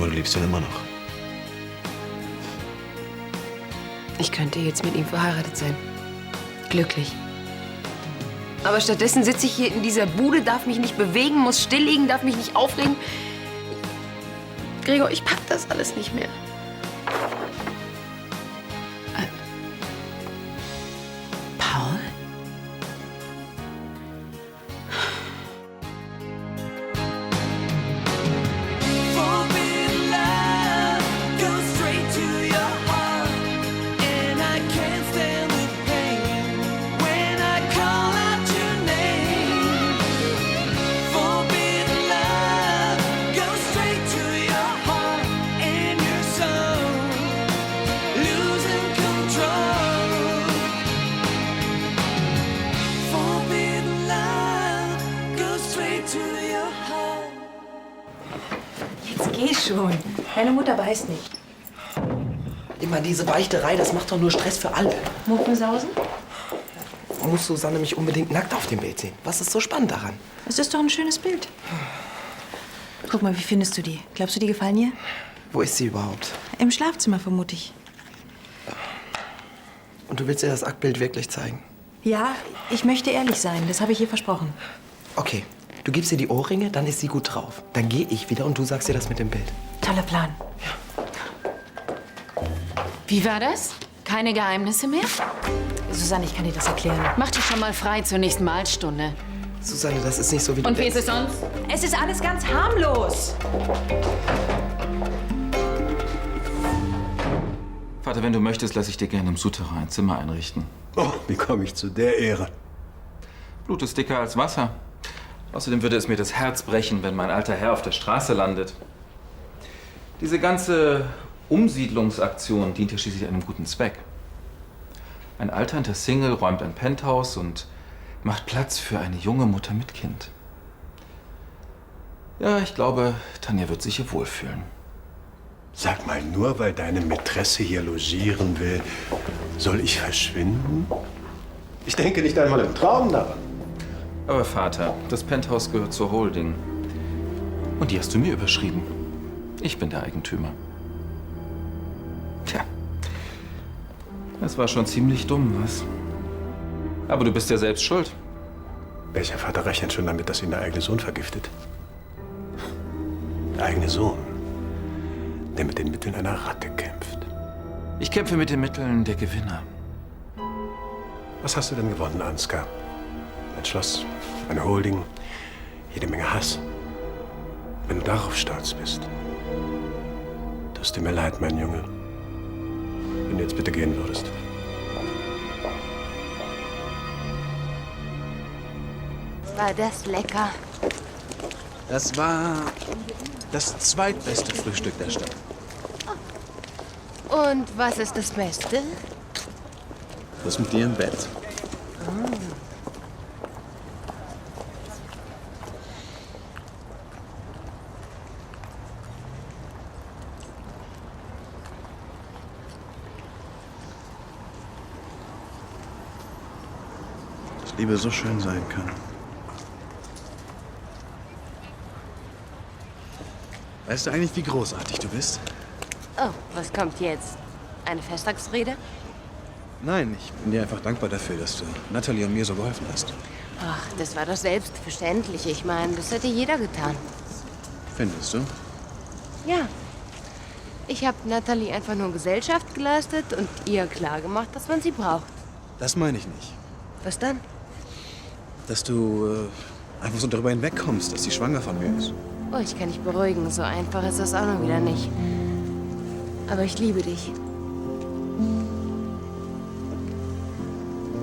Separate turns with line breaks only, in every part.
Aber du liebst ihn immer noch.
Ich könnte jetzt mit ihm verheiratet sein. Glücklich. Aber stattdessen sitze ich hier in dieser Bude, darf mich nicht bewegen, muss still liegen, darf mich nicht aufregen. Gregor, ich pack das alles nicht mehr.
Paul?
Geh schon. Deine Mutter weiß nicht.
Immer diese Beichterei, das macht doch nur Stress für alle.
Muffensausen?
Muss Susanne mich unbedingt nackt auf dem Bild sehen? Was ist so spannend daran?
Es ist doch ein schönes Bild. Guck mal, wie findest du die? Glaubst du, die gefallen ihr?
Wo ist sie überhaupt?
Im Schlafzimmer, vermute ich.
Und du willst ihr das Aktbild wirklich zeigen?
Ja, ich möchte ehrlich sein. Das habe ich ihr versprochen.
Okay, du gibst ihr die Ohrringe, dann ist sie gut drauf. Dann gehe ich wieder und du sagst ihr das mit dem Bild.
Toller Plan.
Wie war das? Keine Geheimnisse mehr?
Susanne, ich kann dir das erklären.
Mach dich schon mal frei zur nächsten Malstunde.
Susanne, das ist nicht so, wie du
Und wie
denkst.
ist es sonst?
Es ist alles ganz harmlos.
Vater, wenn du möchtest, lasse ich dir gerne im Souterrain ein Zimmer einrichten.
Oh, wie komme ich zu der Ehre?
Blut ist dicker als Wasser. Außerdem würde es mir das Herz brechen, wenn mein alter Herr auf der Straße landet. Diese ganze Umsiedlungsaktion dient ja schließlich einem guten Zweck. Ein alternder Single räumt ein Penthouse und macht Platz für eine junge Mutter mit Kind. Ja, ich glaube, Tanja wird sich hier wohlfühlen.
Sag mal, nur weil deine Mätresse hier logieren will, soll ich verschwinden? Ich denke nicht einmal im Traum daran.
Aber Vater, das Penthouse gehört zur Holding. Und die hast du mir überschrieben. Ich bin der Eigentümer. Tja, das war schon ziemlich dumm, was? Aber du bist ja selbst schuld.
Welcher Vater rechnet schon damit, dass ihn der eigene Sohn vergiftet? Der eigene Sohn, der mit den Mitteln einer Ratte kämpft.
Ich kämpfe mit den Mitteln der Gewinner.
Was hast du denn gewonnen, Ansgar? Ein Schloss, eine Holding, jede Menge Hass. Wenn du darauf stolz bist, tust du mir leid, mein Junge. Wenn du jetzt bitte gehen würdest.
War das lecker?
Das war das zweitbeste Frühstück der Stadt.
Und was ist das Beste?
Das mit dir im Bett. Dass Liebe so schön sein kann. Weißt du eigentlich, wie großartig du bist?
Oh, was kommt jetzt? Eine Festtagsrede?
Nein, ich bin dir einfach dankbar dafür, dass du Natalie und mir so geholfen hast.
Ach, das war doch selbstverständlich. Ich meine, das hätte jeder getan.
Findest du?
Ja. Ich habe Natalie einfach nur Gesellschaft geleistet und ihr klargemacht, dass man sie braucht.
Das meine ich nicht.
Was dann?
Dass du einfach so darüber hinwegkommst, dass sie schwanger von mir ist.
Oh, ich kann dich beruhigen. So einfach ist das auch noch wieder nicht. Aber ich liebe dich.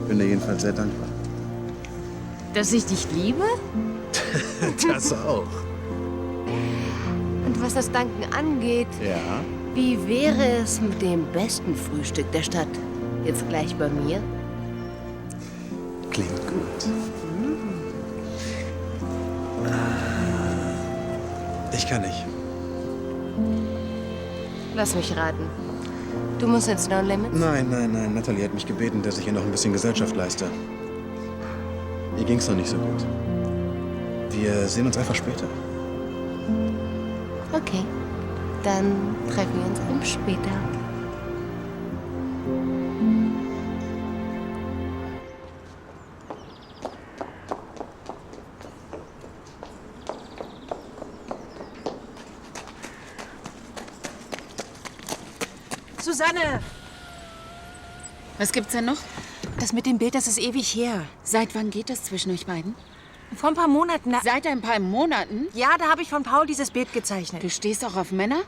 Bin dir jedenfalls sehr dankbar.
Dass ich dich liebe?
Das auch.
Und was das Danken angeht,
Ja?
wie wäre es mit dem besten Frühstück der Stadt? Jetzt gleich bei mir?
Klingt gut. Ich kann nicht.
Lass mich raten. Du musst ins No Limits?
Nein. Natalie hat mich gebeten, dass ich ihr noch ein bisschen Gesellschaft leiste. Ihr ging's noch nicht so gut. Wir sehen uns einfach später.
Okay. Dann treffen wir uns eben später.
Susanne!
Was gibt's denn noch?
Das mit dem Bild, das ist ewig her.
Seit wann geht das zwischen euch beiden?
Vor ein paar Monaten.
Seit ein paar Monaten?
Ja, da habe ich von Paul dieses Bild gezeichnet.
Du stehst auch auf Männer?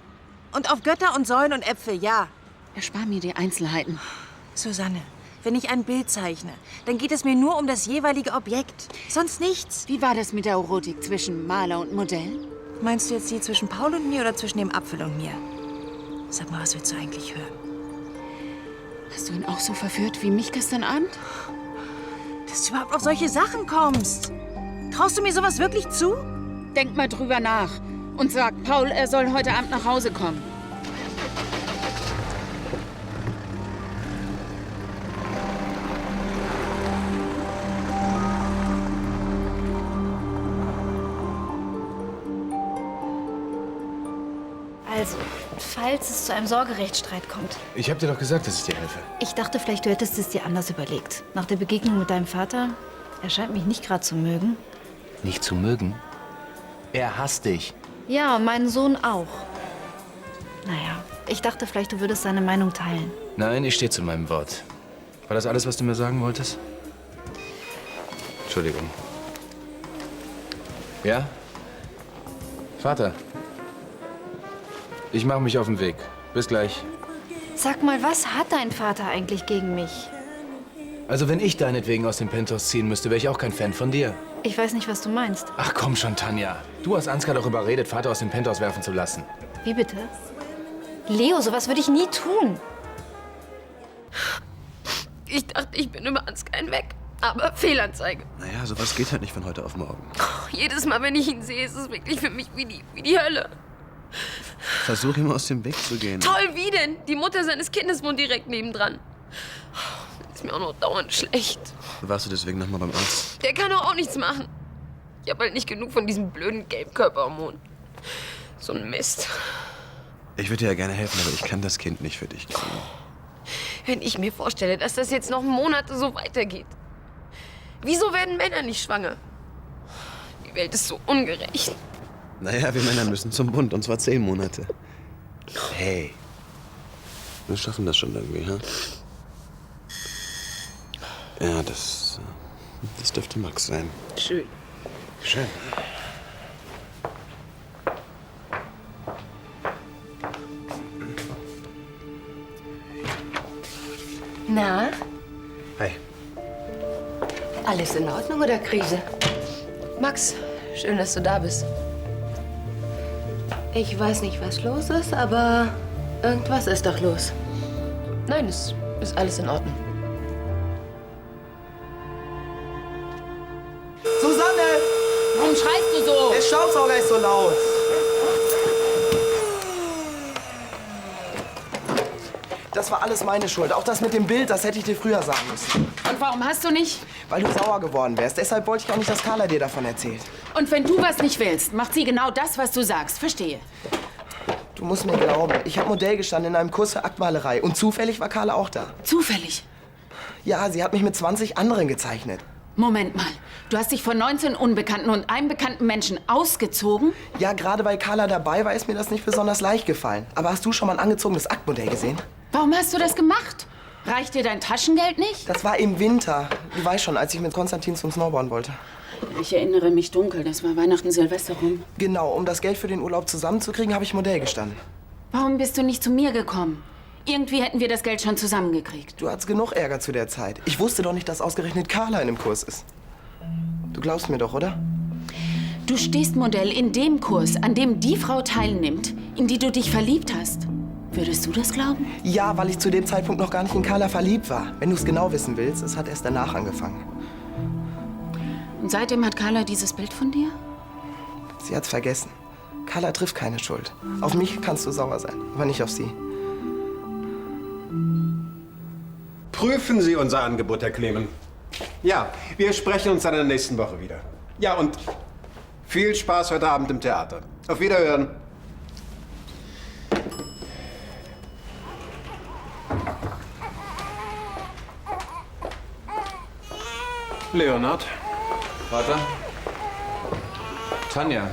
Und auf Götter und Säulen und Äpfel, ja.
Erspar mir die Einzelheiten.
Susanne, wenn ich ein Bild zeichne, dann geht es mir nur um das jeweilige Objekt. Sonst nichts.
Wie war das mit der Erotik zwischen Maler und Modell?
Meinst du jetzt die zwischen Paul und mir oder zwischen dem Apfel und mir? Sag mal, was willst du eigentlich hören?
Hast du ihn auch so verführt wie mich gestern Abend?
Dass du überhaupt auf solche Sachen kommst. Traust du mir sowas wirklich zu?
Denk mal drüber nach und sag Paul, er soll heute Abend nach Hause kommen.
Also, falls es zu einem Sorgerechtsstreit kommt.
Ich hab dir doch gesagt, dass ich dir helfe.
Ich dachte, vielleicht du hättest es dir anders überlegt. Nach der Begegnung mit deinem Vater, er scheint mich nicht gerade zu mögen.
Nicht zu mögen? Er hasst dich.
Ja, und meinen Sohn auch. Naja, ich dachte, vielleicht du würdest seine Meinung teilen.
Nein, ich stehe zu meinem Wort. War das alles, was du mir sagen wolltest? Entschuldigung. Ja? Vater. Ich mache mich auf den Weg. Bis gleich.
Sag mal, was hat dein Vater eigentlich gegen mich?
Also wenn ich deinetwegen aus dem Penthouse ziehen müsste, wäre ich auch kein Fan von dir.
Ich weiß nicht, was du meinst.
Ach komm schon, Tanja. Du hast Ansgar doch überredet, Vater aus dem Penthouse werfen zu lassen.
Wie bitte? Leo, sowas würde ich nie tun.
Ich dachte, ich bin über Ansgar hinweg. Aber Fehlanzeige.
Naja, sowas geht halt nicht von heute auf morgen.
Jedes Mal, wenn ich ihn sehe, ist es wirklich für mich wie die Hölle.
Versuch ihm aus dem Weg zu gehen.
Toll, wie denn? Die Mutter seines Kindes wohnt direkt nebendran. Ist mir auch noch dauernd schlecht.
Warst du deswegen noch mal beim Arzt?
Der kann doch auch nichts machen. Ich habe halt nicht genug von diesem blöden Gelbkörperhormon. So ein Mist.
Ich würde dir ja gerne helfen, aber ich kann das Kind nicht für dich kriegen.
Wenn ich mir vorstelle, dass das jetzt noch Monate so weitergeht. Wieso werden Männer nicht schwanger? Die Welt ist so ungerecht.
Naja, wir Männer müssen zum Bund, und zwar 10 Monate. Hey, wir schaffen das schon irgendwie, ha? Ja, das dürfte Max sein.
Schön.
Schön.
Na,
Hi.
alles in Ordnung oder Krise? Max, schön, dass du da bist. Ich weiß nicht, was los ist, aber irgendwas ist doch los. Nein, es ist alles in Ordnung.
Susanne!
Warum schreist du so?
Der Staubsauger ist so laut. Das war alles meine Schuld. Auch das mit dem Bild, das hätte ich dir früher sagen müssen.
Und warum hast du nicht?
Weil du sauer geworden wärst. Deshalb wollte ich auch nicht, dass Carla dir davon erzählt.
Und wenn du was nicht willst, macht sie genau das, was du sagst. Verstehe.
Du musst mir glauben, ich habe Modell gestanden in einem Kurs für Aktmalerei. Und zufällig war Carla auch da.
Zufällig.
Ja, sie hat mich mit 20 anderen gezeichnet.
Moment mal. Du hast dich von 19 unbekannten und einem bekannten Menschen ausgezogen?
Ja, gerade weil Carla dabei war, ist mir das nicht besonders leicht gefallen. Aber hast du schon mal ein angezogenes Aktmodell gesehen?
Warum hast du das gemacht? Reicht dir dein Taschengeld nicht?
Das war im Winter. Du weißt schon, als ich mit Konstantin zum Snowboarden wollte.
Ich erinnere mich dunkel. Das war Weihnachten, Silvester rum.
Genau, um das Geld für den Urlaub zusammenzukriegen, habe ich Modell gestanden.
Warum bist du nicht zu mir gekommen? Irgendwie hätten wir das Geld schon zusammengekriegt.
Du hattest genug Ärger zu der Zeit. Ich wusste doch nicht, dass ausgerechnet Carla in dem Kurs ist. Du glaubst mir doch, oder?
Du stehst Modell in dem Kurs, an dem die Frau teilnimmt, in die du dich verliebt hast. Würdest du das glauben?
Ja, weil ich zu dem Zeitpunkt noch gar nicht in Carla verliebt war. Wenn du es genau wissen willst, es hat erst danach angefangen.
Und seitdem hat Carla dieses Bild von dir?
Sie hat's vergessen. Carla trifft keine Schuld. Auf mich kannst du sauer sein, aber nicht auf sie.
Prüfen Sie unser Angebot, Herr Klemen. Ja, wir sprechen uns dann in der nächsten Woche wieder. Ja, und viel Spaß heute Abend im Theater. Auf Wiederhören. Leonhard.
Vater? Tanja,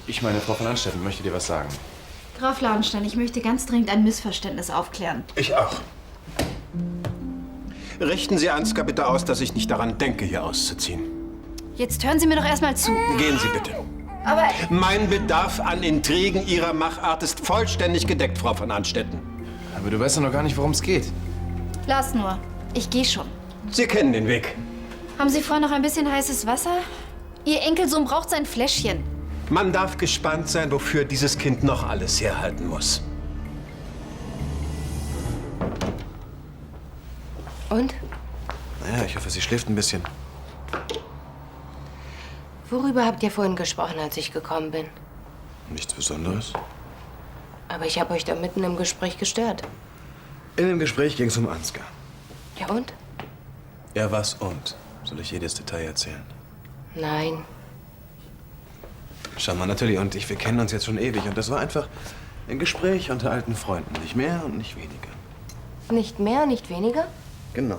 ich meine, Frau von Anstetten möchte dir was sagen.
Graf Ladenstein, ich möchte ganz dringend ein Missverständnis aufklären.
Ich auch. Richten Sie Ansgar bitte aus, dass ich nicht daran denke, hier auszuziehen.
Jetzt hören Sie mir doch erstmal zu.
Gehen Sie bitte.
Aber
Mein Bedarf an Intrigen Ihrer Machart ist vollständig gedeckt, Frau von Anstetten.
Aber du weißt doch noch gar nicht, worum es geht.
lass nur. Ich gehe schon.
Sie kennen den Weg.
Haben Sie vorher noch ein bisschen heißes Wasser? Ihr Enkelsohn braucht sein Fläschchen.
Man darf gespannt sein, wofür dieses Kind noch alles herhalten muss.
Und?
Naja, ich hoffe, sie schläft ein bisschen.
Worüber habt ihr vorhin gesprochen, als ich gekommen bin?
Nichts Besonderes.
Aber ich habe euch da mitten im Gespräch gestört.
In dem Gespräch ging es um Ansgar.
Ja und?
Ja, was und? Soll ich jedes Detail erzählen?
Nein.
Schau mal, Natalie und ich, wir kennen uns jetzt schon ewig. Und das war einfach ein Gespräch unter alten Freunden. Nicht mehr und nicht weniger.
Nicht mehr, nicht weniger?
Genau.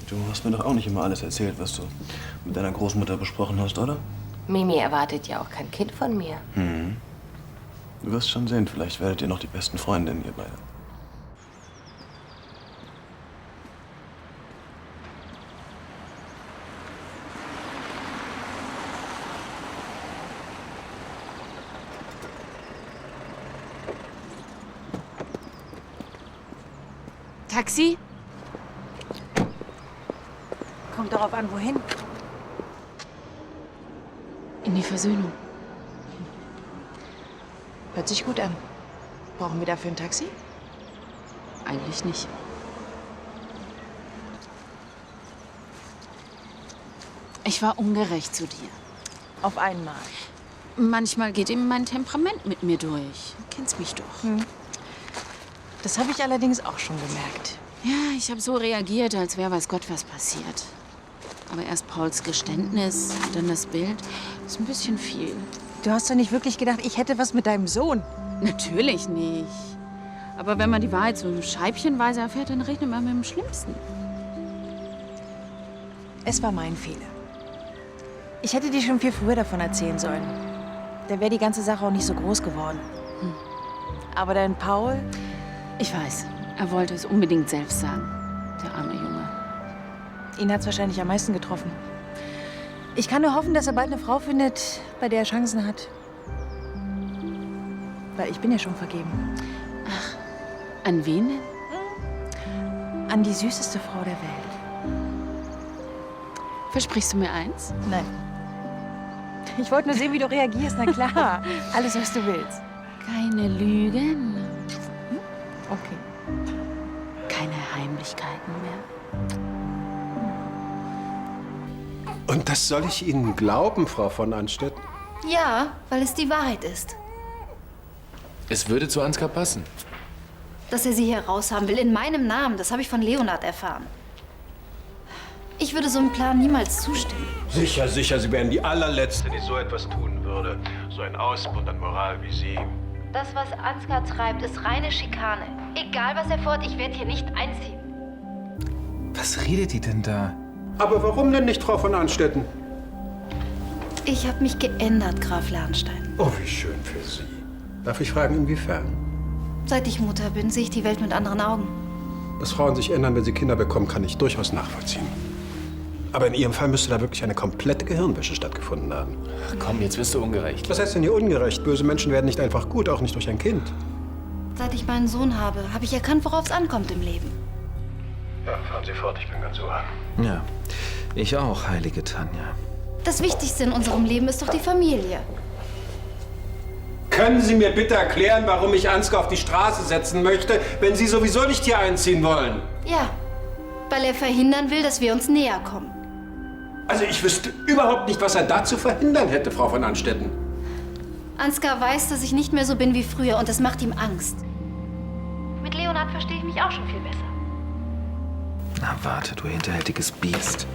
Du hast mir doch auch nicht immer alles erzählt, was du mit deiner Großmutter besprochen hast, oder?
Mimi erwartet ja auch kein Kind von mir.
Du wirst schon sehen, vielleicht werdet ihr noch die besten Freundinnen, ihr beide.
Taxi?
Kommt darauf an, wohin?
In die Versöhnung.
Hört sich gut an. Brauchen wir dafür ein Taxi?
Eigentlich nicht. Ich war ungerecht zu dir.
Auf einmal.
Manchmal geht eben mein Temperament mit mir durch. Du kennst mich doch.
Das habe ich allerdings auch schon gemerkt.
Ja, ich habe so reagiert, als wäre weiß Gott was passiert. Aber erst Pauls Geständnis, dann das Bild. Das ist ein bisschen viel.
Du hast doch nicht wirklich gedacht, ich hätte was mit deinem Sohn?
Natürlich nicht. Aber wenn man die Wahrheit so scheibchenweise erfährt, dann rechnet man mit dem Schlimmsten.
Es war mein Fehler. Ich hätte dir schon viel früher davon erzählen sollen. Dann wäre die ganze Sache auch nicht so groß geworden. Aber dein Paul...
Ich weiß, er wollte es unbedingt selbst sagen. Der arme Junge.
Ihn hat's wahrscheinlich am meisten getroffen. Ich kann nur hoffen, dass er bald eine Frau findet, bei der er Chancen hat. Weil ich bin ja schon vergeben.
An wen denn?
An die süßeste Frau der Welt.
Versprichst du mir eins?
Nein. Ich wollte nur sehen, wie du reagierst. Na klar. Alles, was du willst.
Keine Lügen.
Okay.
Keine Heimlichkeiten mehr.
Und das soll ich Ihnen glauben, Frau von Anstetten?
Ja, weil es die Wahrheit ist.
Es würde zu Ansgar passen.
Dass er sie hier raushaben will, in meinem Namen, das habe ich von Leonhard erfahren. Ich würde so einem Plan niemals zustimmen.
Sicher, sicher, Sie wären die allerletzte, die so etwas tun würde. So ein Ausbund an Moral wie Sie.
Das, was Ansgar treibt, ist reine Schikane. Egal, was er fordert, ich werde hier nicht einziehen.
Was redet die denn da?
Aber warum denn nicht, Frau von Anstetten?
Ich habe mich geändert, Graf Ladenstein.
Oh, wie schön für Sie. Darf ich fragen, inwiefern?
Seit ich Mutter bin, sehe ich die Welt mit anderen Augen.
Dass Frauen sich ändern, wenn sie Kinder bekommen, kann ich durchaus nachvollziehen. Aber in Ihrem Fall müsste da wirklich eine komplette Gehirnwäsche stattgefunden haben.
Ach komm, jetzt wirst du ungerecht.
Was heißt denn hier ungerecht? Böse Menschen werden nicht einfach gut, auch nicht durch ein Kind.
Seit ich meinen Sohn habe ich erkannt, worauf es ankommt im Leben.
Ja, fahren Sie fort, ich bin ganz ohr.
Ja, ich auch, heilige Tanja.
Das Wichtigste in unserem Leben ist doch die Familie.
Können Sie mir bitte erklären, warum ich Ansgar auf die Straße setzen möchte, wenn Sie sowieso nicht hier einziehen wollen?
Ja, weil er verhindern will, dass wir uns näher kommen.
Also ich wüsste überhaupt nicht, was er da zu verhindern hätte, Frau von Anstetten.
Ansgar weiß, dass ich nicht mehr so bin wie früher und das macht ihm Angst. Mit Leonhard verstehe ich mich auch schon viel besser.
Na warte, du hinterhältiges Biest.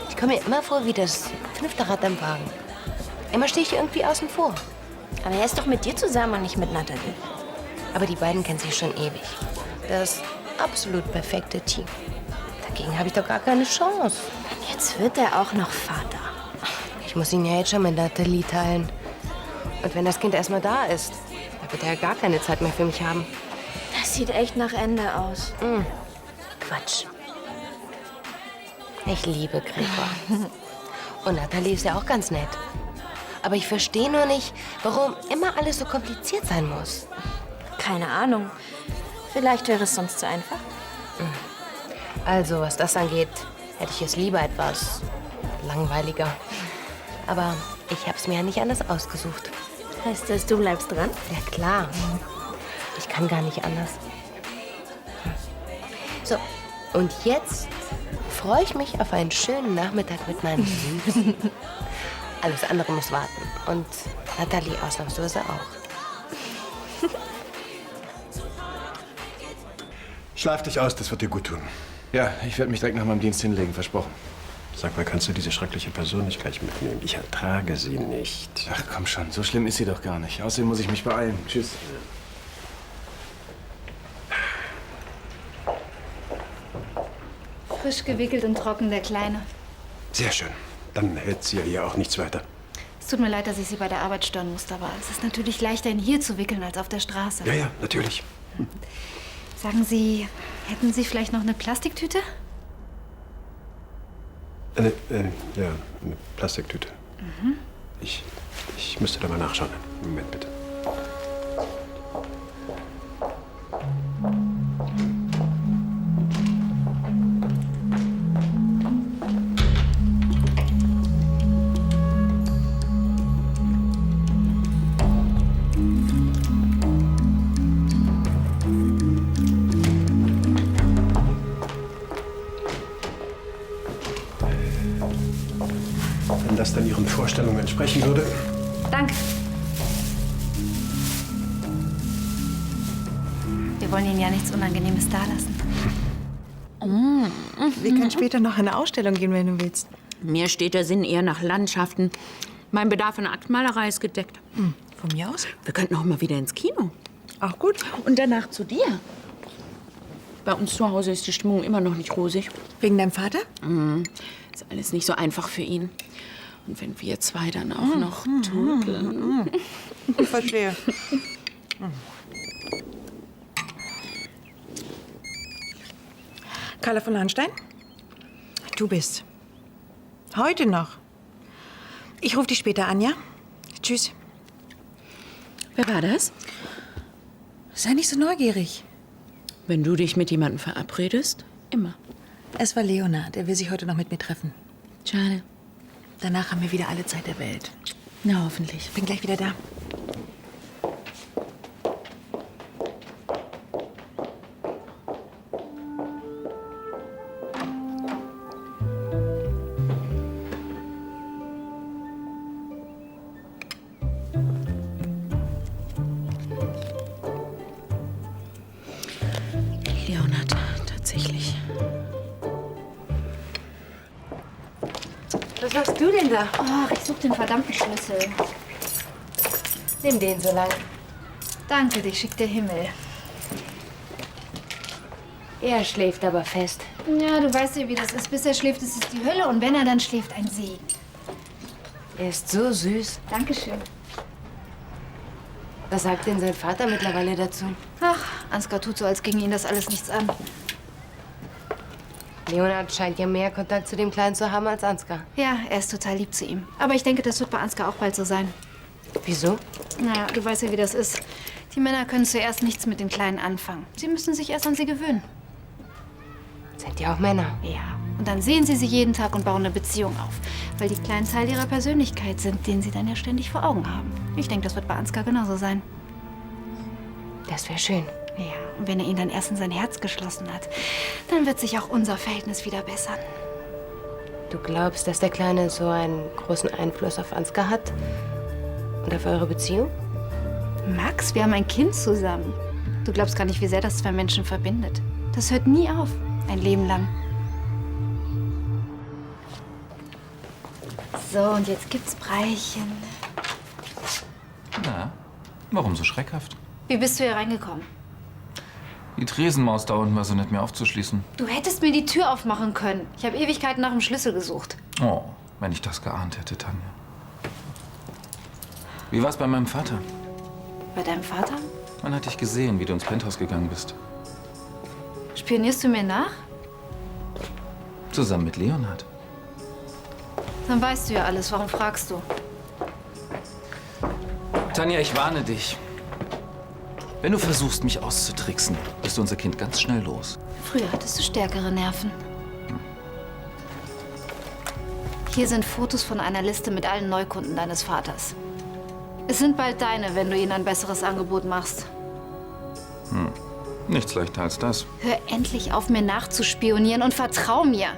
Ich komme mir immer vor wie das 5. Rad am Wagen. Immer stehe ich irgendwie außen vor. Aber er ist doch mit dir zusammen und nicht mit Natalie. Aber die beiden kennen sich schon ewig. Das absolut perfekte Team. Dagegen habe ich doch gar keine Chance.
Jetzt wird er auch noch Vater.
Ich muss ihn ja jetzt schon mit Nathalie teilen. Und wenn das Kind erstmal da ist, dann wird er ja gar keine Zeit mehr für mich haben.
Das sieht echt nach Ende aus.
Quatsch. Ich liebe Gregor. Und Nathalie ist ja auch ganz nett. Aber ich verstehe nur nicht, warum immer alles so kompliziert sein muss.
Keine Ahnung. Vielleicht wäre es sonst zu einfach.
Also, was das angeht, hätte ich es lieber etwas langweiliger. Aber ich habe es mir ja nicht anders ausgesucht.
Heißt das, du bleibst dran?
Ja, klar. Ich kann gar nicht anders. So, und jetzt freue ich mich auf einen schönen Nachmittag mit meinem Süßen. Alles andere muss warten. Und Nathalie ausnahmsweise auch.
Schlaf dich aus, das wird dir gut tun.
Ja, ich werde mich direkt nach meinem Dienst hinlegen, versprochen.
Sag mal, kannst du diese schreckliche Person nicht gleich mitnehmen? Ich ertrage sie nicht.
Ach komm schon, so schlimm ist sie doch gar nicht. Außerdem muss ich mich beeilen. Tschüss.
Frisch gewickelt und trocken, der Kleine.
Sehr schön. Dann hält sie ja hier auch nichts weiter.
Es tut mir leid, dass ich Sie bei der Arbeit stören musste, aber es ist natürlich leichter, ihn hier zu wickeln, als auf der Straße.
Ja, ja, natürlich.
Sagen Sie, hätten Sie vielleicht noch eine Plastiktüte?
Ja, eine Plastiktüte. Ich müsste da mal nachschauen. Moment, bitte. Wenn das dann Ihren Vorstellungen entsprechen würde.
Danke. Wir wollen Ihnen ja nichts Unangenehmes dalassen.
Wir können später noch in eine Ausstellung gehen, wenn du willst.
Mir steht der Sinn eher nach Landschaften. Mein Bedarf an Aktmalerei ist gedeckt.
Von mir aus?
Wir könnten auch mal wieder ins Kino.
Auch gut.
Und danach zu dir. Bei uns zu Hause ist die Stimmung immer noch nicht rosig.
Wegen deinem Vater?
Ist alles nicht so einfach für ihn. Und wenn wir zwei dann auch noch tuteln.
Ich verstehe. Carla von Lahnstein? Du bist. Heute noch. Ich rufe dich später an, ja? Tschüss.
Wer war das?
Sei nicht so neugierig.
Wenn du dich mit jemandem verabredest, immer.
Es war Leonard. Er will sich heute noch mit mir treffen.
Schade.
Danach haben wir wieder alle Zeit der Welt.
Na, hoffentlich.
Bin gleich wieder da.
Leonard, tatsächlich.
Was machst du denn da?
Oh, ich suche den verdammten Schlüssel.
Nimm den so lang.
Danke, dich schickt der Himmel.
Er schläft aber fest.
Ja, du weißt ja, wie das ist. Bis er schläft, ist es die Hölle. Und wenn er dann schläft, ein Segen.
Er ist so süß.
Dankeschön.
Was sagt denn sein Vater mittlerweile dazu?
Ach, Ansgar tut so, als ginge ihn das alles nichts an.
Leonard scheint ja mehr Kontakt zu dem Kleinen zu haben als Ansgar.
Ja, er ist total lieb zu ihm. Aber ich denke, das wird bei Ansgar auch bald so sein.
Wieso?
Naja, du weißt ja, wie das ist. Die Männer können zuerst nichts mit den Kleinen anfangen. Sie müssen sich erst an sie gewöhnen.
Sind ja auch Männer.
Ja, und dann sehen sie jeden Tag und bauen eine Beziehung auf. Weil die Kleinen Teil ihrer Persönlichkeit sind, den sie dann ja ständig vor Augen haben. Ich denke, das wird bei Ansgar genauso sein.
Das wäre schön.
Ja, und wenn er ihn dann erst in sein Herz geschlossen hat, dann wird sich auch unser Verhältnis wieder bessern.
Du glaubst, dass der Kleine so einen großen Einfluss auf Ansgar hat? Und auf eure Beziehung?
Max, wir haben ein Kind zusammen. Du glaubst gar nicht, wie sehr das zwei Menschen verbindet. Das hört nie auf. Ein Leben lang. So, und jetzt gibt's Breichen.
Na, warum so schreckhaft?
Wie bist du hier reingekommen?
Die Tresenmaus da unten war so nett, mir aufzuschließen.
Du hättest mir die Tür aufmachen können. Ich habe Ewigkeiten nach dem Schlüssel gesucht.
Oh, wenn ich das geahnt hätte, Tanja. Wie war's bei meinem Vater?
Bei deinem Vater?
Man hat dich gesehen, wie du ins Penthouse gegangen bist.
Spionierst du mir nach?
Zusammen mit Leonhard.
Dann weißt du ja alles. Warum fragst du?
Tanja, ich warne dich. Wenn du versuchst, mich auszutricksen, bist du unser Kind ganz schnell los.
Früher hattest du stärkere Nerven. Hier sind Fotos von einer Liste mit allen Neukunden deines Vaters. Es sind bald deine, wenn du ihnen ein besseres Angebot machst.
Nichts leichter als das.
Hör endlich auf, mir nachzuspionieren und vertrau mir.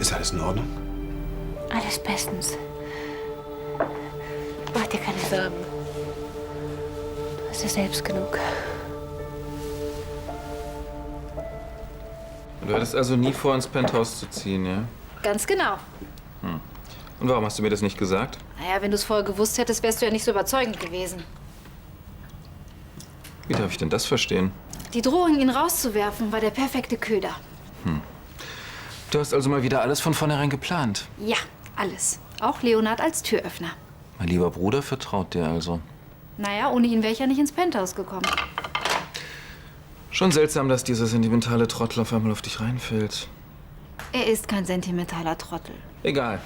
Ist alles in Ordnung?
Alles bestens. Mach dir keine Sorgen. Du hast ja selbst genug.
Du hattest also nie vor, ins Penthouse zu ziehen, ja?
Ganz genau.
Und warum hast du mir das nicht gesagt?
Naja, wenn du es vorher gewusst hättest, wärst du ja nicht so überzeugend gewesen.
Wie darf ich denn das verstehen?
Die Drohung, ihn rauszuwerfen, war der perfekte Köder.
Du hast also mal wieder alles von vornherein geplant.
Ja, alles. Auch Leonhard als Türöffner.
Mein lieber Bruder vertraut dir also.
Naja, ohne ihn wäre ich ja nicht ins Penthouse gekommen.
Schon seltsam, dass dieser sentimentale Trottel auf einmal auf dich reinfällt.
Er ist kein sentimentaler Trottel.
Egal.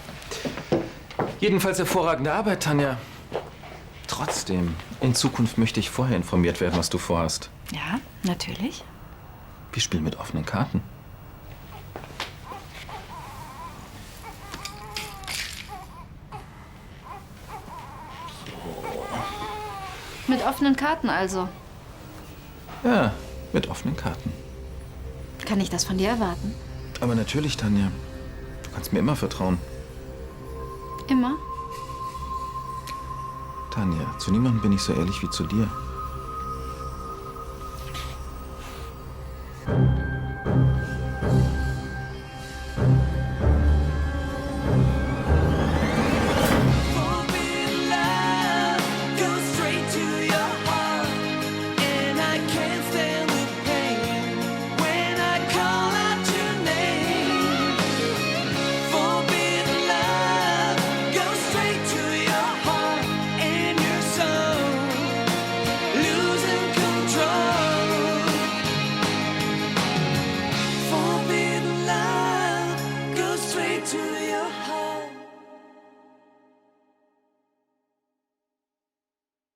Jedenfalls hervorragende Arbeit, Tanja. Trotzdem, in Zukunft möchte ich vorher informiert werden, was du vorhast.
Ja, natürlich.
Wir spielen mit offenen Karten.
Mit offenen Karten also.
Ja, mit offenen Karten.
Kann ich das von dir erwarten?
Aber natürlich, Tanja. Du kannst mir immer vertrauen.
Immer?
Tanja, zu niemandem bin ich so ehrlich wie zu dir.